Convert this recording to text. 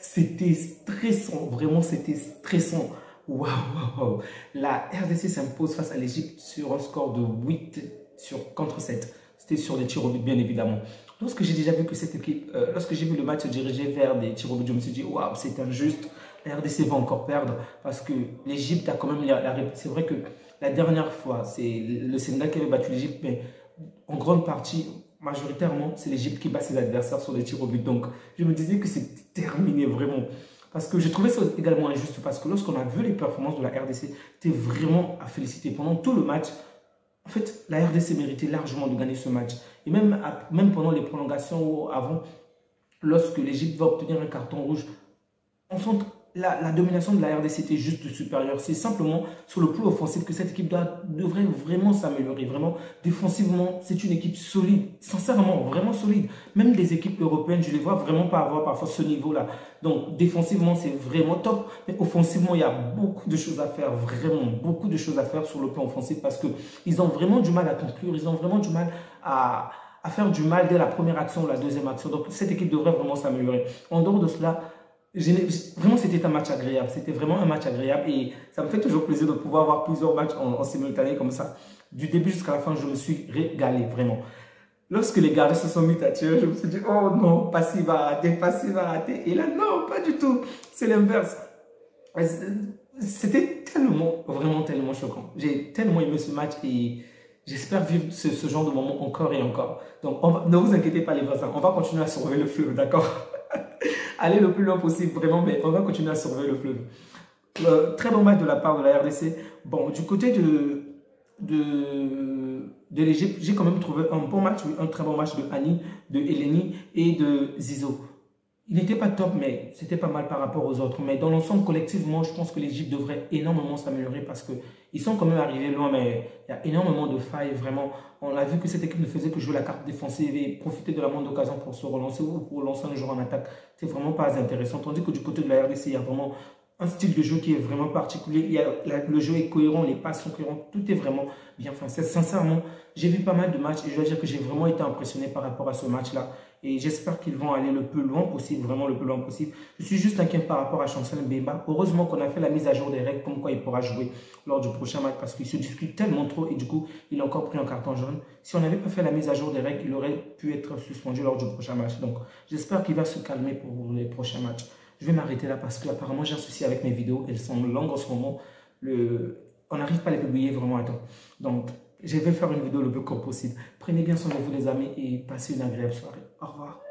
C'était stressant, vraiment c'était stressant. Waouh, waouh, waouh. La RDC s'impose face à l'Égypte sur un score de 8 contre 7. C'était sur des tirs au but, bien évidemment. Lorsque j'ai déjà vu que cette équipe, lorsque j'ai vu le match se diriger vers des tirs au but, je me suis dit, waouh, c'est injuste. La RDC va encore perdre parce que l'Égypte a quand même c'est vrai que la dernière fois, c'est le Sénégal qui avait battu l'Égypte, mais en grande partie, majoritairement, c'est l'Égypte qui bat ses adversaires sur les tirs au but. Donc, je me disais que c'était terminé vraiment. Parce que je trouvais ça également injuste parce que lorsqu'on a vu les performances de la RDC, c'était vraiment à féliciter. Pendant tout le match, en fait, la RDC méritait largement de gagner ce match. Et même pendant les prolongations ou avant, lorsque l'Égypte va obtenir un carton rouge, on sent la domination de la RDC était juste supérieure. C'est simplement sur le plan offensif que cette équipe devrait vraiment s'améliorer. Vraiment, défensivement, c'est une équipe solide. Sincèrement, vraiment solide. Même des équipes européennes, je ne les vois vraiment pas avoir parfois ce niveau-là. Donc, défensivement, c'est vraiment top. Mais offensivement, il y a beaucoup de choses à faire. Vraiment, beaucoup de choses à faire sur le plan offensif parce qu'ils ont vraiment du mal à conclure. Ils ont vraiment du mal à faire du mal dès la première action ou la deuxième action. Donc, cette équipe devrait vraiment s'améliorer. En dehors de cela, vraiment, c'était un match agréable. C'était vraiment un match agréable et ça me fait toujours plaisir de pouvoir avoir plusieurs matchs en simultané comme ça. Du début jusqu'à la fin, je me suis régalé, vraiment. Lorsque les gardiens se sont mis à tirer, je me suis dit, oh non, Passy va rater, Passy va rater. Et là, non, pas du tout. C'est l'inverse. C'était tellement, vraiment tellement choquant. J'ai tellement aimé ce match et j'espère vivre ce genre de moment encore et encore. Donc, ne vous inquiétez pas les voisins, on va continuer à surveiller le fleuve, d'accord? Aller le plus loin possible, vraiment, mais on va continuer à surveiller le fleuve. Très bon match de la part de la RDC. Bon, du côté de l'Égypte, j'ai quand même trouvé un bon match, un très bon match de Annie, de Eleni et de Zizo. Il n'était pas top, mais c'était pas mal par rapport aux autres. Mais dans l'ensemble, collectivement, je pense que l'Égypte devrait énormément s'améliorer parce qu'ils sont quand même arrivés loin, mais il y a énormément de failles, vraiment. On a vu que cette équipe ne faisait que jouer la carte défensive et profiter de la moindre occasion pour se relancer ou pour lancer un joueur en attaque. C'est vraiment pas intéressant. Tandis que du côté de la RDC, il y a vraiment un style de jeu qui est vraiment particulier. Le jeu est cohérent, les passes sont cohérentes, tout est vraiment bien fait. Sincèrement, j'ai vu pas mal de matchs et je dois dire que j'ai vraiment été impressionné par rapport à ce match-là. Et j'espère qu'ils vont aller le plus loin possible, vraiment le plus loin possible. Je suis juste inquiet par rapport à Chancel Mbemba. Heureusement qu'on a fait la mise à jour des règles, comme quoi il pourra jouer lors du prochain match parce qu'il se discute tellement trop et du coup, il a encore pris un carton jaune. Si on n'avait pas fait la mise à jour des règles, il aurait pu être suspendu lors du prochain match. Donc, j'espère qu'il va se calmer pour les prochains matchs. Je vais m'arrêter là parce que apparemment j'ai un souci avec mes vidéos. Elles sont longues en ce moment. On n'arrive pas à les publier vraiment à temps. Donc, je vais faire une vidéo le plus court possible. Prenez bien soin de vous les amis et passez une agréable soirée. Au revoir.